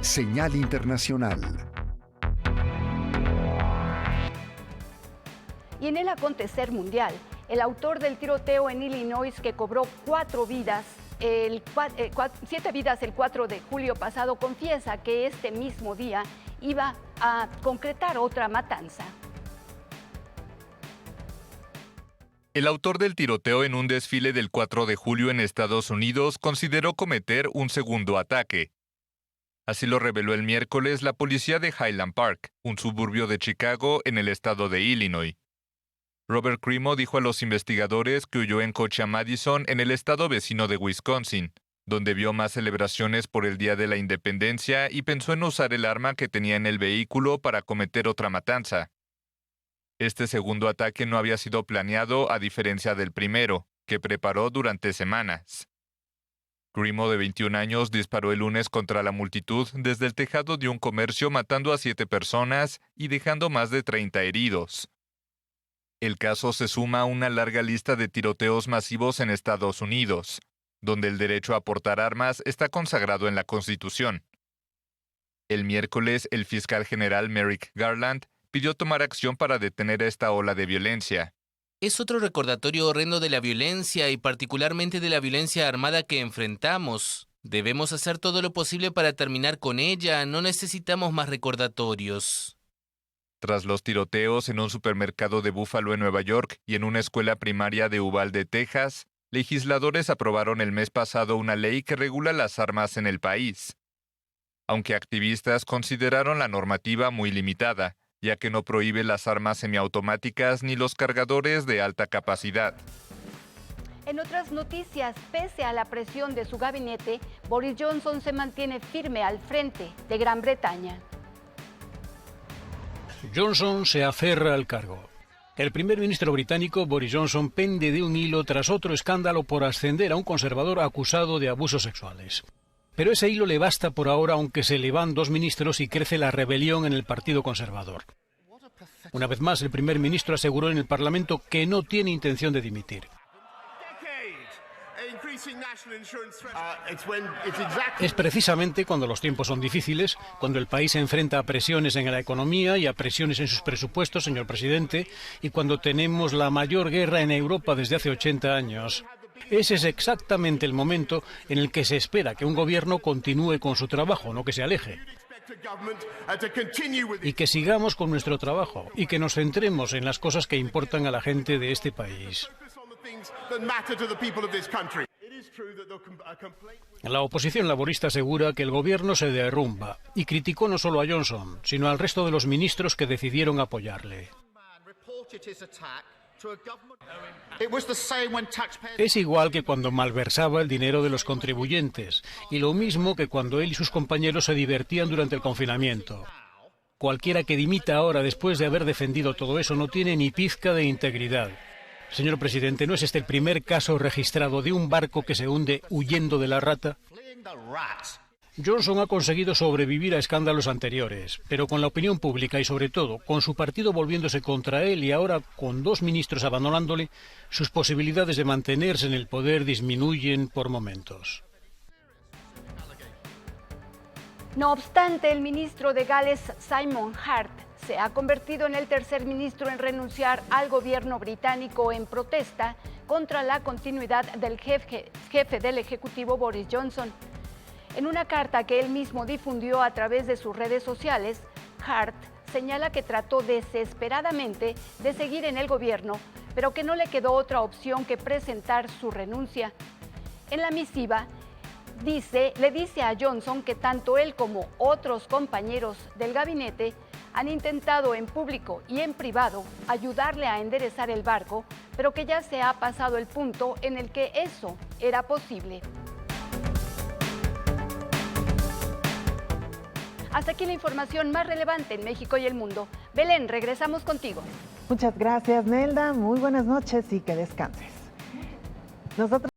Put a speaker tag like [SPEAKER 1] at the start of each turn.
[SPEAKER 1] Señal Internacional.
[SPEAKER 2] Y en el acontecer mundial, el autor del tiroteo en Illinois que cobró 7 vidas el 4 de julio pasado confiesa que este mismo día iba a concretar otra matanza.
[SPEAKER 3] El autor del tiroteo en un desfile del 4 de julio en Estados Unidos consideró cometer un segundo ataque. Así lo reveló el miércoles la policía de Highland Park, un suburbio de Chicago en el estado de Illinois. Robert Crimo dijo a los investigadores que huyó en coche a Madison, en el estado vecino de Wisconsin, donde vio más celebraciones por el Día de la Independencia y pensó en usar el arma que tenía en el vehículo para cometer otra matanza. Este segundo ataque no había sido planeado a diferencia del primero, que preparó durante semanas. Crimo, de 21 años, disparó el lunes contra la multitud desde el tejado de un comercio, matando a 7 personas y dejando más de 30 heridos. El caso se suma a una larga lista de tiroteos masivos en Estados Unidos, donde el derecho a portar armas está consagrado en la Constitución. El miércoles, el fiscal general Merrick Garland pidió tomar acción para detener esta ola de violencia.
[SPEAKER 4] Es otro recordatorio horrendo de la violencia y particularmente de la violencia armada que enfrentamos. Debemos hacer todo lo posible para terminar con ella, no necesitamos más recordatorios.
[SPEAKER 3] Tras los tiroteos en un supermercado de Buffalo en Nueva York y en una escuela primaria de Uvalde, Texas, legisladores aprobaron el mes pasado una ley que regula las armas en el país. Aunque activistas consideraron la normativa muy limitada, ya que no prohíbe las armas semiautomáticas ni los cargadores de alta capacidad.
[SPEAKER 2] En otras noticias, pese a la presión de su gabinete, Boris Johnson se mantiene firme al frente de Gran Bretaña.
[SPEAKER 5] Johnson se aferra al cargo. El primer ministro británico, Boris Johnson, pende de un hilo tras otro escándalo por ascender a un conservador acusado de abusos sexuales. Pero ese hilo le basta por ahora, aunque se le van 2 ministros y crece la rebelión en el Partido Conservador. Una vez más, el primer ministro aseguró en el Parlamento que no tiene intención de dimitir. Es precisamente cuando los tiempos son difíciles, cuando el país se enfrenta a presiones en la economía y a presiones en sus presupuestos, señor presidente, y cuando tenemos la mayor guerra en Europa desde hace 80 años. Ese es exactamente el momento en el que se espera que un gobierno continúe con su trabajo, no que se aleje. Y que sigamos con nuestro trabajo y que nos centremos en las cosas que importan a la gente de este país. La oposición laborista asegura que el gobierno se derrumba y criticó no solo a Johnson, sino al resto de los ministros que decidieron apoyarle. Es igual que cuando malversaba el dinero de los contribuyentes, y lo mismo que cuando él y sus compañeros se divertían durante el confinamiento. Cualquiera que dimita ahora después de haber defendido todo eso no tiene ni pizca de integridad. Señor presidente, ¿no es este el primer caso registrado de un barco que se hunde huyendo de la rata? Johnson ha conseguido sobrevivir a escándalos anteriores, pero con la opinión pública y sobre todo con su partido volviéndose contra él y ahora con 2 ministros abandonándole, sus posibilidades de mantenerse en el poder disminuyen por momentos.
[SPEAKER 2] No obstante, el ministro de Gales, Simon Hart, se ha convertido en el tercer ministro en renunciar al gobierno británico en protesta contra la continuidad del jefe del Ejecutivo Boris Johnson. En una carta que él mismo difundió a través de sus redes sociales, Hart señala que trató desesperadamente de seguir en el gobierno, pero que no le quedó otra opción que presentar su renuncia. En la misiva, le dice a Johnson que tanto él como otros compañeros del gabinete han intentado en público y en privado ayudarle a enderezar el barco, pero que ya se ha pasado el punto en el que eso era posible. Hasta aquí la información más relevante en México y el mundo. Belén, regresamos contigo.
[SPEAKER 6] Muchas gracias, Nelda. Muy buenas noches y que descanses. Nosotros